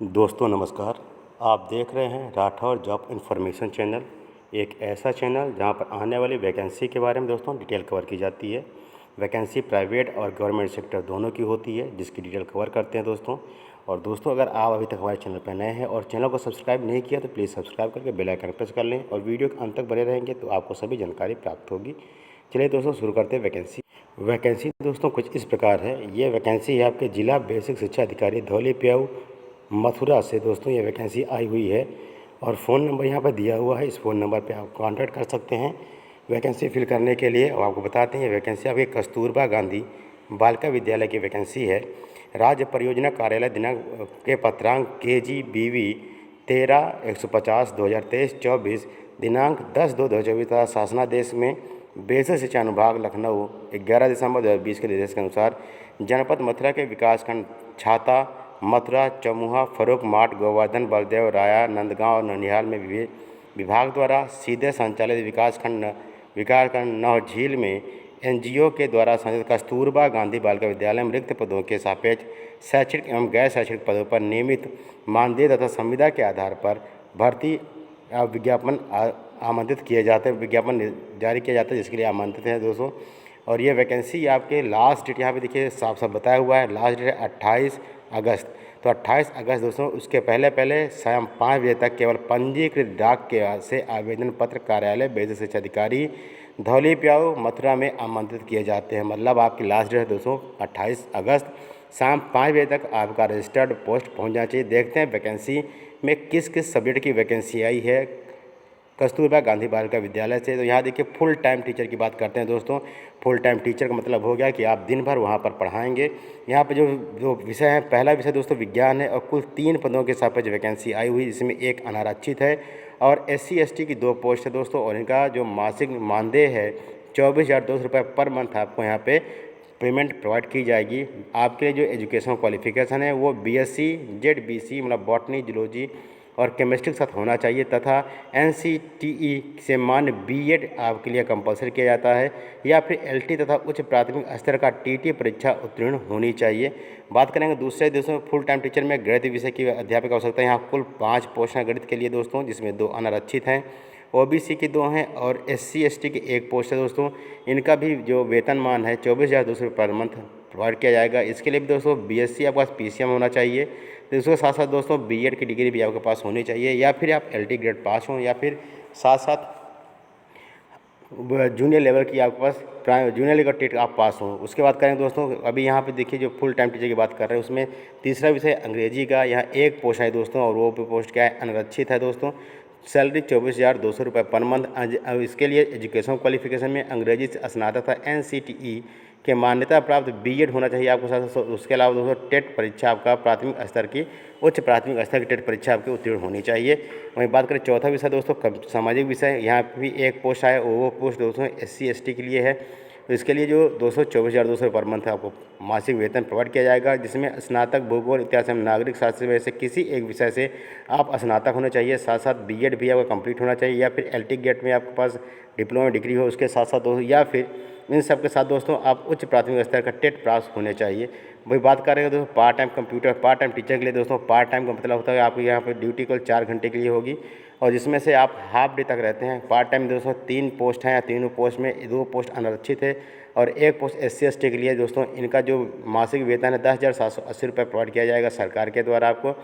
दोस्तों नमस्कार। आप देख रहे हैं राठौर जॉब इन्फॉर्मेशन चैनल, एक ऐसा चैनल जहां पर आने वाली वैकेंसी के बारे में दोस्तों डिटेल कवर की जाती है। वैकेंसी प्राइवेट और गवर्नमेंट सेक्टर दोनों की होती है, जिसकी डिटेल कवर करते हैं दोस्तों। और दोस्तों अगर आप अभी तक हमारे चैनल पर नए हैं और चैनल को सब्सक्राइब नहीं किया तो प्लीज़ सब्सक्राइब करके बेल आइकन प्रेस कर लें और वीडियो के अंत तक बने रहेंगे तो आपको सभी जानकारी प्राप्त होगी। चलिए दोस्तों शुरू करते हैं वैकेंसी दोस्तों कुछ इस प्रकार है। ये वैकेंसी है आपके जिला बेसिक शिक्षा अधिकारी धौली प्याऊ मथुरा से दोस्तों ये वैकेंसी आई हुई है और फ़ोन नंबर यहाँ पर दिया हुआ है। इस फ़ोन नंबर पे आप कांटेक्ट कर सकते हैं वैकेंसी फिल करने के लिए। और आपको बताते हैं ये वैकेंसी आपके कस्तूरबा गांधी बालिका विद्यालय की वैकेंसी है। राज्य परियोजना कार्यालय दिनांक के पत्रांक KGBV 13/150/2023-24 दिनांक 10/2/2024 तथा शासनादेश में बेसिक शिक्षा अनुभाग लखनऊ 11 दिसंबर 2020 के निर्देश के अनुसार जनपद मथुरा के विकासखंड छाता मथुरा चमुहा फर्रुख माठ गोवर्धन बलदेव राया नंदगांव और ननिहाल में विभाग द्वारा सीधे संचालित विकासखंड नौझील में NGO के द्वारा संचालित कस्तूरबा गांधी बालिका विद्यालय में रिक्त पदों के सापेक्ष शैक्षणिक एवं गैर शैक्षणिक पदों पर नियमित मानदेय तथा संविदा के आधार पर भर्ती विज्ञापन आमंत्रित किए जाते हैं, विज्ञापन जारी किया जाता है जिसके लिए आमंत्रित हैं दोस्तों। और ये वैकेंसी आपके लास्ट डेट यहाँ पे देखिए साफ साफ बताया हुआ है, लास्ट डेट है 28 अगस्त। तो 28 अगस्त दोस्तों उसके पहले शाम 5 बजे तक केवल पंजीकृत डाक के से आवेदन पत्र कार्यालय बेसिक शिक्षा अधिकारी धौली प्याऊ मथुरा में आमंत्रित किए जाते हैं। मतलब आपकी लास्ट डेट है दोस्तों 28 अगस्त शाम 5 बजे तक आपका रजिस्टर्ड पोस्ट पहुंच जाना चाहिए। देखते हैं वैकेंसी में किस किस सब्जेक्ट की वैकेंसी आई है कस्तूरबा गांधी बालिका विद्यालय से। तो यहाँ देखिए फुल टाइम टीचर की बात करते हैं दोस्तों। फुल टाइम टीचर का मतलब हो गया कि आप दिन भर वहाँ पर पढ़ाएंगे। यहाँ पे जो विषय है, पहला विषय दोस्तों विज्ञान है और कुल 3 पदों के सापेक्ष वैकेंसी आई हुई, जिसमें एक अनारक्षित है और SC ST की 2 पोस्ट है दोस्तों। और इनका जो मासिक मानदेय है 24,200 रुपये पर मंथ आपको यहाँ पे पेमेंट प्रोवाइड की जाएगी। आपके जो एजुकेशन क्वालिफिकेशन है वो BSc ZBC मतलब बॉटनी जूलॉजी और केमिस्ट्री के साथ होना चाहिए तथा NCTE से मान्य B.Ed आपके लिए कंपलसरी किया जाता है या फिर LT तथा उच्च प्राथमिक स्तर का TT परीक्षा उत्तीर्ण होनी चाहिए। बात करेंगे दूसरे दोस्तों फुल टाइम टीचर में गणित विषय की अध्यापक की आवश्यकता है। यहाँ कुल 5 पोस्ट हैं गणित के लिए दोस्तों, जिसमें 2 अनारक्षित हैं, OBC की 2 हैं और SC ST की 1 पोस्ट है दोस्तों। इनका भी जो वेतनमान है 24,200 रुपये पर मंथ प्रोवाइड किया जाएगा। इसके लिए भी दोस्तों BSc आपके पास PCM होना चाहिए। तो इसके साथ साथ दोस्तों B.Ed की डिग्री भी आपके पास होनी चाहिए या फिर आप LT ग्रेड पास हों या फिर साथ साथ जूनियर लेवल की आपके पास जूनियर लेवल टेट आप पास हों। उसके बाद करें दोस्तों अभी यहाँ पे देखिए जो फुल टाइम टीचर की बात कर रहे हैं उसमें तीसरा विषय अंग्रेजी का यहाँ 1 पोस्ट है दोस्तों और वो पोस्ट क्या है अनारक्षित है दोस्तों। सैलरी 24,200 रुपये पर मंथ। इसके लिए एजुकेशन क्वालिफिकेशन में अंग्रेजी से स्नातक था NCTE के मान्यता प्राप्त B.Ed होना चाहिए आपको साथ। उसके अलावा दोस्तों टेट परीक्षा आपका प्राथमिक स्तर की उच्च प्राथमिक स्तर की टेट परीक्षा आपकी उत्तीर्ण होनी चाहिए। वहीं बात करें चौथा विषय दोस्तों सामाजिक विषय, यहाँ भी 1 पोस्ट है, वो पोस्ट दोस्तों SC ST के लिए है। तो इसके लिए जो 24,200 पर मंथ आपको मासिक वेतन प्रोवाइड किया जाएगा, जिसमें स्नातक भूगोल इतिहास एवं नागरिक शास्त्र में से किसी एक विषय से आप स्नातक होने चाहिए। साथ साथ B.Ed भी आपका कंप्लीट होना चाहिए या फिर LT ग्रेड में आपके पास डिप्लोमा डिग्री हो उसके साथ साथ दोस्तों, या फिर इन सब के साथ दोस्तों आप उच्च प्राथमिक स्तर का टेट पास होने चाहिए। वही बात करेंगे दोस्तों पार्ट टाइम टीचर के लिए दोस्तों पार्ट टाइम का मतलब होता है आपको यहाँ पे ड्यूटी केवल 4 घंटे के लिए होगी और जिसमें से आप हाफ डे तक रहते हैं। पार्ट टाइम दोस्तों 3 पोस्ट हैं, तीनों पोस्ट में 2 पोस्ट अनारक्षित है और 1 पोस्ट SC ST के लिए दोस्तों। इनका जो मासिक वेतन है 10,780 रुपये प्रोवाइड किया जाएगा सरकार के द्वारा आपको।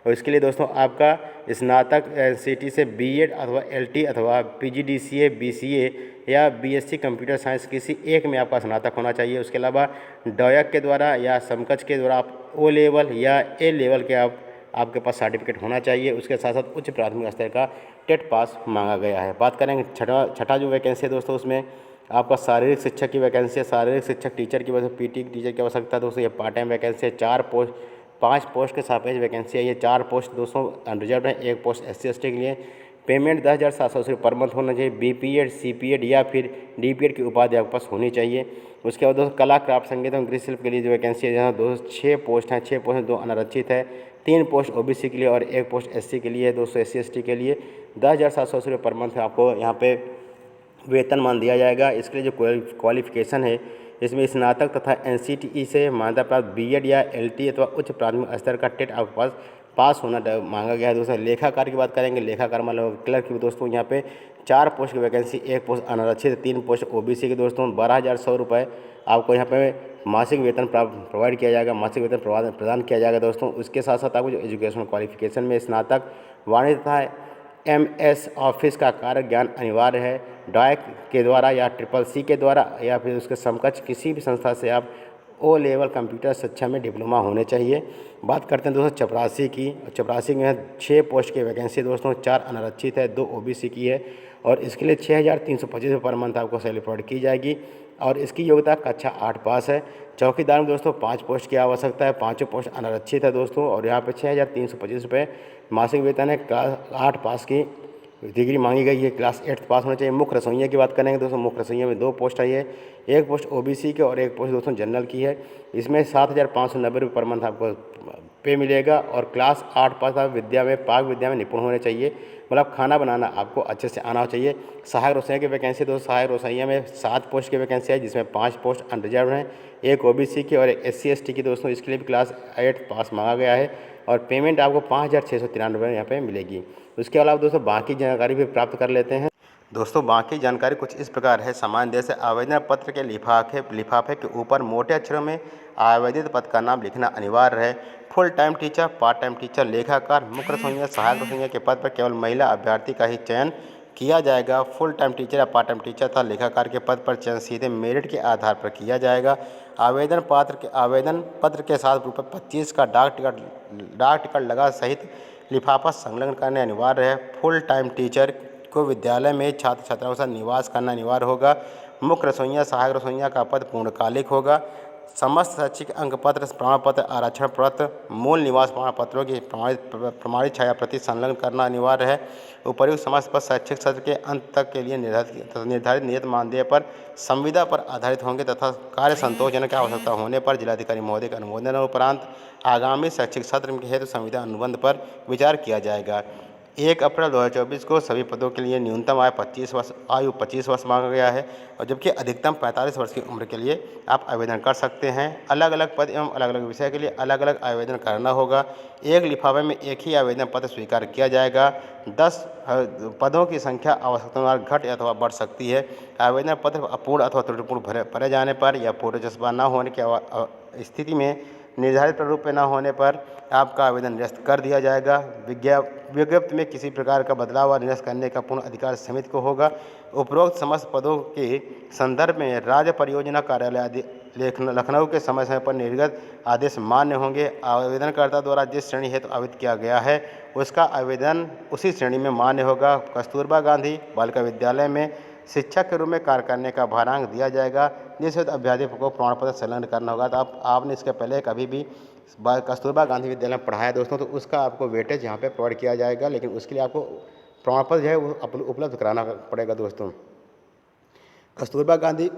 और इसके लिए दोस्तों आपका स्नातक NCT से B.Ed अथवा LT अथवा PGDCA BCA या BSc कंप्यूटर साइंस किसी एक में आपका स्नातक होना चाहिए। उसके अलावा DOIAC के द्वारा या समकक्ष के द्वारा आप O लेवल या A लेवल के आपके पास सर्टिफिकेट होना चाहिए। उसके साथ साथ उच्च प्राथमिक स्तर का टेट पास मांगा गया है। बात करेंगे छठा जो वैकेंसी है दोस्तों उसमें आपका शारीरिक शिक्षक की वैकेंसी है। शारीरिक शिक्षक टीचर की वजह से PT टीचर की आवश्यकता है दोस्तों। ये पार्ट टाइम वैकेंसी है। 5 पोस्ट के सापेक्ष वैकेंसी है। ये 4 पोस्ट दोस्तों अनरिजर्व है, 1 पोस्ट SC ST के लिए। पेमेंट 10,780 पर मंथ होना चाहिए। B.Ped C.Ped या फिर D.Ped की उपाधि आपके पास होनी चाहिए। उसके बाद दोस्तों कला क्राफ्ट संगीत एवं गृहशिल्प के लिए जो वैकेंसी है जहाँ 6 पोस्ट हैं, 6 पोस्ट में 2 अनारक्षित है, 3 पोस्ट OBC के लिए और 1 पोस्ट SC के लिए, दोस्तों SC ST के लिए 10,780 रुपये पर मंथ आपको यहाँ पे वेतनमान दिया जाएगा। इसके लिए जो क्वालिफिकेशन है इसमें स्नातक तथा NCTE से मान्यता प्राप्त B.Ed या LT अथवा उच्च प्राथमिक स्तर का टेट आपके पास पास होना मांगा गया है दोस्तों। लेखाकार की बात करेंगे, लेखाकार मतलब क्लर्क की दोस्तों यहाँ पे 4 पोस्ट की वैकेंसी, 1 पोस्ट अनारक्षित, 3 पोस्ट ओबीसी की दोस्तों। 12,100 रुपये आपको यहाँ पे मासिक वेतन प्रोवाइड किया जाएगा, मासिक वेतन प्रदान किया जाएगा दोस्तों। उसके साथ साथ आपको जो एजुकेशनल क्वालिफिकेशन में स्नातक वाणिज्य तथा एमएस ऑफिस का कार्य ज्ञान अनिवार्य है। डॉयक के द्वारा या ट्रिपल सी के द्वारा या फिर उसके समकक्ष किसी भी संस्था से आप ओ लेवल कंप्यूटर शिक्षा में डिप्लोमा होने चाहिए। बात करते हैं दोस्तों चपरासी की। चपरासी में 6 पोस्ट की वैकेंसी दोस्तों, 4 अनारक्षित है, 2 ओबीसी की है और इसके लिए 6,325 पर मंथ आपको सैलरी प्रोवाइड की जाएगी और इसकी योग्यता कक्षा 8 पास है। चौकीदार में दोस्तों 5 पोस्ट की आवश्यकता है, 5 पोस्ट अनारक्षित है दोस्तों और यहाँ पे 6,325 रुपये मासिक वेतन है। क्लास 8 पास की डिग्री मांगी गई है, क्लास 8 पास होना चाहिए। मुख्य रसोइया की बात करेंगे दोस्तों, मुख्य रसोइया में 2 पोस्ट आई है, 1 पोस्ट ओबीसी की और 1 पोस्ट दोस्तों जनरल की है। इसमें 7,590 रुपये पर मंथ आपको पे मिलेगा और क्लास 8 पास आप विद्या में पाक विद्या में निपुण होने चाहिए, मतलब खाना बनाना आपको अच्छे से आना चाहिए। सहायक रसोइया की वैकेंसी दोस्तों, सहायक रसोइया में 7 पोस्ट की वैकेंसी है जिसमें 5 पोस्ट अनरिजर्व हैं, 1 ओबीसी की और 1 SC/ST की दोस्तों। इसके लिए भी क्लास 8 पास मांगा गया है और पेमेंट आपको 5,693 रुपये यहाँ पे मिलेगी। उसके अलावा दोस्तों बाकी जानकारी भी प्राप्त कर लेते हैं। दोस्तों बाकी जानकारी कुछ इस प्रकार है। सामान्य देश से आवेदन पत्र के लिफाफे के ऊपर मोटे अक्षरों में आवेदित पद का नाम लिखना अनिवार्य है। Full time teacher, part time teacher, लेखाकार, मुख्य रसोइया, सहायक रसोइया के पद पर केवल महिला अभ्यर्थी का ही चयन किया जाएगा। फुल टाइम टीचर या पार्ट टाइम टीचर तथा लेखाकार के पद पर चयन सीधे मेरिट के आधार पर किया जाएगा। आवेदन पत्र के साथ ₹25 का डाक टिकट लगा सहित लिफाफा संलग्न करने अनिवार्य है। फुल टाइम टीचर को विद्यालय में छात्र छात्राओं के साथ निवास करना अनिवार्य होगा। मुख्य रसोइया, सहायक रसोइया का पद पूर्णकालिक होगा। समस्त शैक्षिक अंक पत्र, प्रमाण पत्र, आरक्षण पत्र, मूल निवास प्रमाण पत्रों की प्रमाणित छाया प्रति संलग्न करना अनिवार्य है। उपर्युक्त समस्त पद शैक्षिक सत्र के अंत तक के लिए निर्धारित नियत मानदेय पर संविदा पर आधारित होंगे तथा कार्य संतोषजनक की आवश्यकता होने पर जिलाधिकारी महोदय के अनुमोदन उपरांत आगामी शैक्षिक सत्र के हेतु संविदा अनुबंध पर विचार किया जाएगा। 1 अप्रैल 2024 को सभी पदों के लिए न्यूनतम आयु 25 वर्ष मांगा गया है और जबकि अधिकतम 45 वर्ष की उम्र के लिए आप आवेदन कर सकते हैं। अलग अलग पद एवं अलग अलग विषय के लिए अलग अलग आवेदन करना होगा। एक लिफाफे में एक ही आवेदन पत्र स्वीकार किया जाएगा। 10 पदों की संख्या आवश्यकता घट अथवा बढ़ सकती है। आवेदन पत्र अपूर्ण अथवा त्रुटिपूर्ण भरे जाने पर या फोटो चस्पा न होने की स्थिति में निर्धारित प्रारूप में न होने पर आपका आवेदन निरस्त कर दिया जाएगा। विज्ञप्ति में किसी प्रकार का बदलाव व निरस्त करने का पूर्ण अधिकार समिति को होगा। उपरोक्त समस्त पदों के संदर्भ में राज्य परियोजना कार्यालय लखनऊ के समय समय पर निर्गत आदेश मान्य होंगे। आवेदनकर्ता द्वारा जिस श्रेणी हेतु आवेदन किया गया है उसका आवेदन उसी श्रेणी में मान्य होगा। कस्तूरबा गांधी बालिका विद्यालय में शिक्षक के रूप में कार्य करने का भारांक दिया जाएगा, जिस हेतु अभ्यर्थी को प्रमाण पत्र संलग्न करना होगा। तो आपने इसके पहले कभी भी कस्तूरबा गांधी विद्यालय में पढ़ाया दोस्तों, तो उसका आपको वेटेज यहाँ पे प्रोवाइड किया जाएगा, लेकिन उसके लिए आपको प्रमाण पत्र जो है वो उपलब्ध कराना पड़ेगा दोस्तों। कस्तूरबा गांधी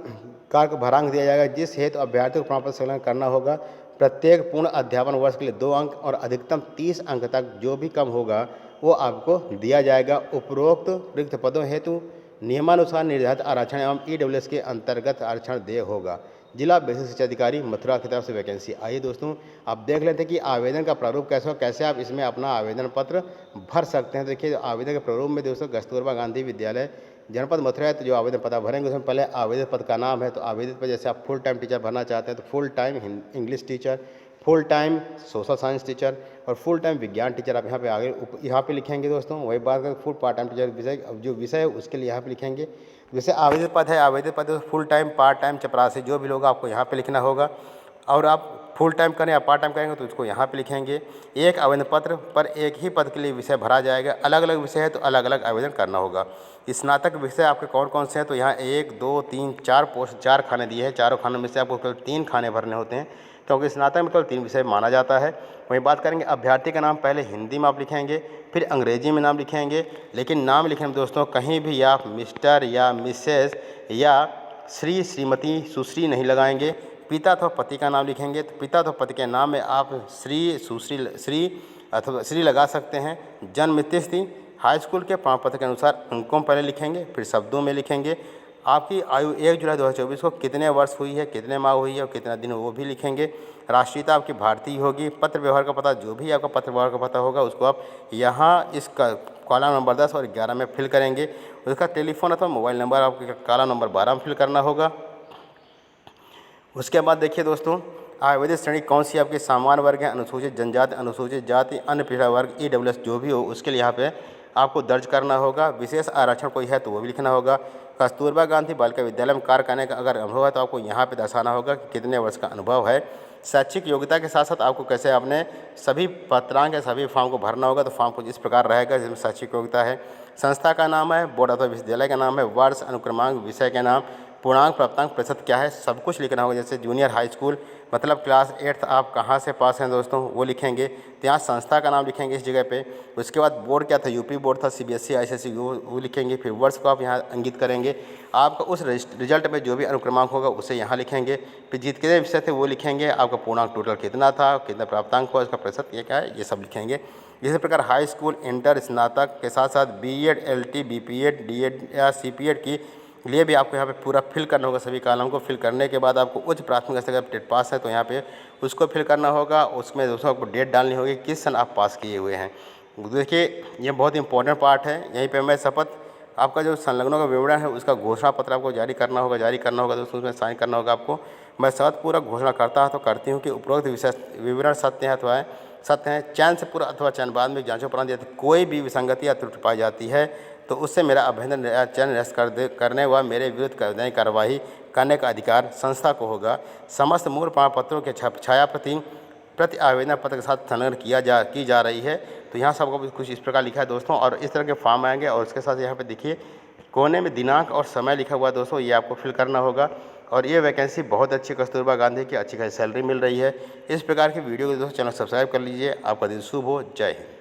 का भारांक दिया जाएगा, जिस हेतु अभ्यर्थी को प्रमाण पत्र संलग्न करना होगा। प्रत्येक पूर्ण अध्यापन वर्ष के लिए 2 अंक और अधिकतम 30 अंक तक जो भी कम होगा वो आपको दिया जाएगा। उपरोक्त रिक्त पदों हेतु नियमानुसार निर्धारित आरक्षण एवं EWS के अंतर्गत आरक्षण देय होगा। जिला बेसिक शिक्षा अधिकारी मथुरा की तरफ से वैकेंसी आई दोस्तों। आप देख लेते हैं कि आवेदन का प्रारूप कैसा हो, कैसे आप इसमें अपना आवेदन पत्र भर सकते हैं। देखिए आवेदन के प्रारूप में दोस्तों कस्तूरबा गांधी विद्यालय जनपद मथुरा है, तो जो आवेदन पता भरेंगे उसमें पहले आवेदन पद का नाम है, तो आवेदित पर जैसे आप फुल टाइम टीचर भरना चाहते हैं तो full time English teacher, full time social science teacher और फुल टाइम विज्ञान टीचर आप यहाँ पे लिखेंगे दोस्तों। वही बात करें फुल पार्ट टाइम टीचर विषय है उसके लिए यहाँ पे लिखेंगे। जैसे आवेदित पद है, आवेदित पद फुल टाइम, पार्ट टाइम, चपरासी जो भी लोग आपको यहाँ पे लिखना होगा। और आप फुल टाइम करें या पार्ट टाइम करेंगे तो उसको यहाँ पे लिखेंगे। एक आवेदन पत्र पर एक ही पद के लिए विषय भरा जाएगा। अलग अलग विषय है तो अलग अलग आवेदन करना होगा। स्नातक विषय आपके कौन कौन से हैं, तो यहाँ 1, 2, 3, 4 पोस्ट 4 खाने दिए हैं। चारों खानों में से आपको केवल 3 खाने भरने होते हैं, क्योंकि स्नातक में केवल 3 विषय माना जाता है। वहीं बात करेंगे अभ्यर्थी का नाम, पहले हिंदी में आप लिखेंगे, फिर अंग्रेजी में नाम लिखेंगे। लेकिन नाम लिखने में दोस्तों कहीं भी आप मिस्टर या मिसेस या श्री, श्रीमती, सुश्री नहीं लगाएंगे। पिता अथवा पति का नाम लिखेंगे तो पिता अथवा पति के नाम में आप श्री, सुश्री, श्री अथवा श्री लगा सकते हैं। जन्म तिथि हाई स्कूल के प्रमाण पत्र के अनुसार अंकों पहले लिखेंगे, फिर शब्दों में लिखेंगे। आपकी आयु 1 जुलाई 2024 को कितने वर्ष हुई है, कितने माह हुई है और कितना दिन वो भी लिखेंगे। राष्ट्रीयता आपकी भारतीय होगी। पत्र व्यवहार का पता, जो भी आपका पत्र व्यवहार का पता होगा उसको आप यहाँ इस कॉलम नंबर 10 और 11 में फिल करेंगे। उसका टेलीफोन अथवा मोबाइल नंबर आपको कॉलम नंबर 12 में फिल करना होगा। उसके बाद देखिए दोस्तों, आयुर्वेदिक श्रेणी कौन सी आपके सामान्य वर्ग है, अनुसूचित जनजाति, अनुसूचित जाति, अन्य पिछड़ा वर्ग, EWS जो भी हो उसके लिए यहाँ पे आपको दर्ज करना होगा। विशेष आरक्षण कोई है तो वो भी लिखना होगा। कस्तूरबा गांधी बालिका विद्यालय में कार्य करने का अगर अनुभव है तो आपको यहाँ पे दर्शाना होगा कि कितने वर्ष का अनुभव है। शैक्षिक योग्यता के साथ साथ आपको कैसे अपने सभी पत्रांक या सभी फॉर्म को भरना होगा। तो फॉर्म कुछ इस प्रकार रहेगा जिसमें शैक्षिक योग्यता है, संस्था का नाम है, बोर्ड अथवा विश्वविद्यालय का नाम है, वर्ष, अनुक्रमांक, विषय के नाम, पूर्णांक, प्राप्तांक, प्रतिशत क्या है, सब कुछ लिखना होगा। जैसे जूनियर हाई स्कूल मतलब क्लास 8th आप कहाँ से पास हैं दोस्तों वो लिखेंगे। तो यहाँ संस्था का नाम लिखेंगे इस जगह पे। उसके बाद बोर्ड क्या था, यूपी बोर्ड था, CBSE ICSE वो लिखेंगे। फिर वर्ष को आप यहाँ इंगित करेंगे। आपका उस रिजल्ट में जो भी अनुक्रमांक होगा उसे यहाँ लिखेंगे। फिर कितने विषय थे वो लिखेंगे। आपका पूर्णांक टोटल कितना था, कितना प्राप्तांक हुआ, इसका प्रतिशत ये क्या है, ये सब लिखेंगे। इसी प्रकार हाई स्कूल, इंटर, स्नातक के साथ साथ BEd, LT, BPEd, DEd या CPEd की लिए भी आपको यहाँ पे पूरा फिल करना होगा। सभी कॉलम को फिल करने के बाद आपको उच्च प्राथमिक स्तर का टेट पास है तो यहाँ पे उसको फिल करना होगा। उसमें दोस्तों आपको डेट डालनी होगी किस सन आप पास किए हुए हैं। देखिए ये बहुत इंपॉर्टेंट पार्ट है। यहीं पे मैं शपथ आपका जो संलग्नों का विवरण है उसका घोषणा पत्र आपको जारी करना होगा दोस्तों, उसमें साइन करना होगा आपको। मैं शपथ पूरा घोषणा करता तो करती हूँ कि उपरोक्त विवरण सत्य है अथवा सत्य है। चयन से पूरा अथवा चयन बाद में जांचों उपरांत यदि कोई भी विसंगति या त्रुटि पाई जाती है तो उससे मेरा अभिनंदन चयन निरस्त करने व मेरे विरुद्ध कार्रवाई करने का अधिकार संस्था को होगा। समस्त मूल प्रमाण पत्रों के छाया प्रति आवेदन पत्र के साथ संलग्न की जा रही है। तो यहाँ सबको कुछ इस प्रकार लिखा है दोस्तों। और इस तरह के फॉर्म आएंगे और उसके साथ यहाँ पे देखिए कोने में दिनांक और समय लिखा हुआ है दोस्तों, ये आपको फिल करना होगा। और ये वैकेंसी बहुत अच्छी, कस्तूरबा गांधी की अच्छी खासी सैलरी मिल रही है। इस प्रकार की वीडियो को दोस्तों चैनल सब्सक्राइब कर लीजिए। आपका दिन शुभ हो। जय हिंद।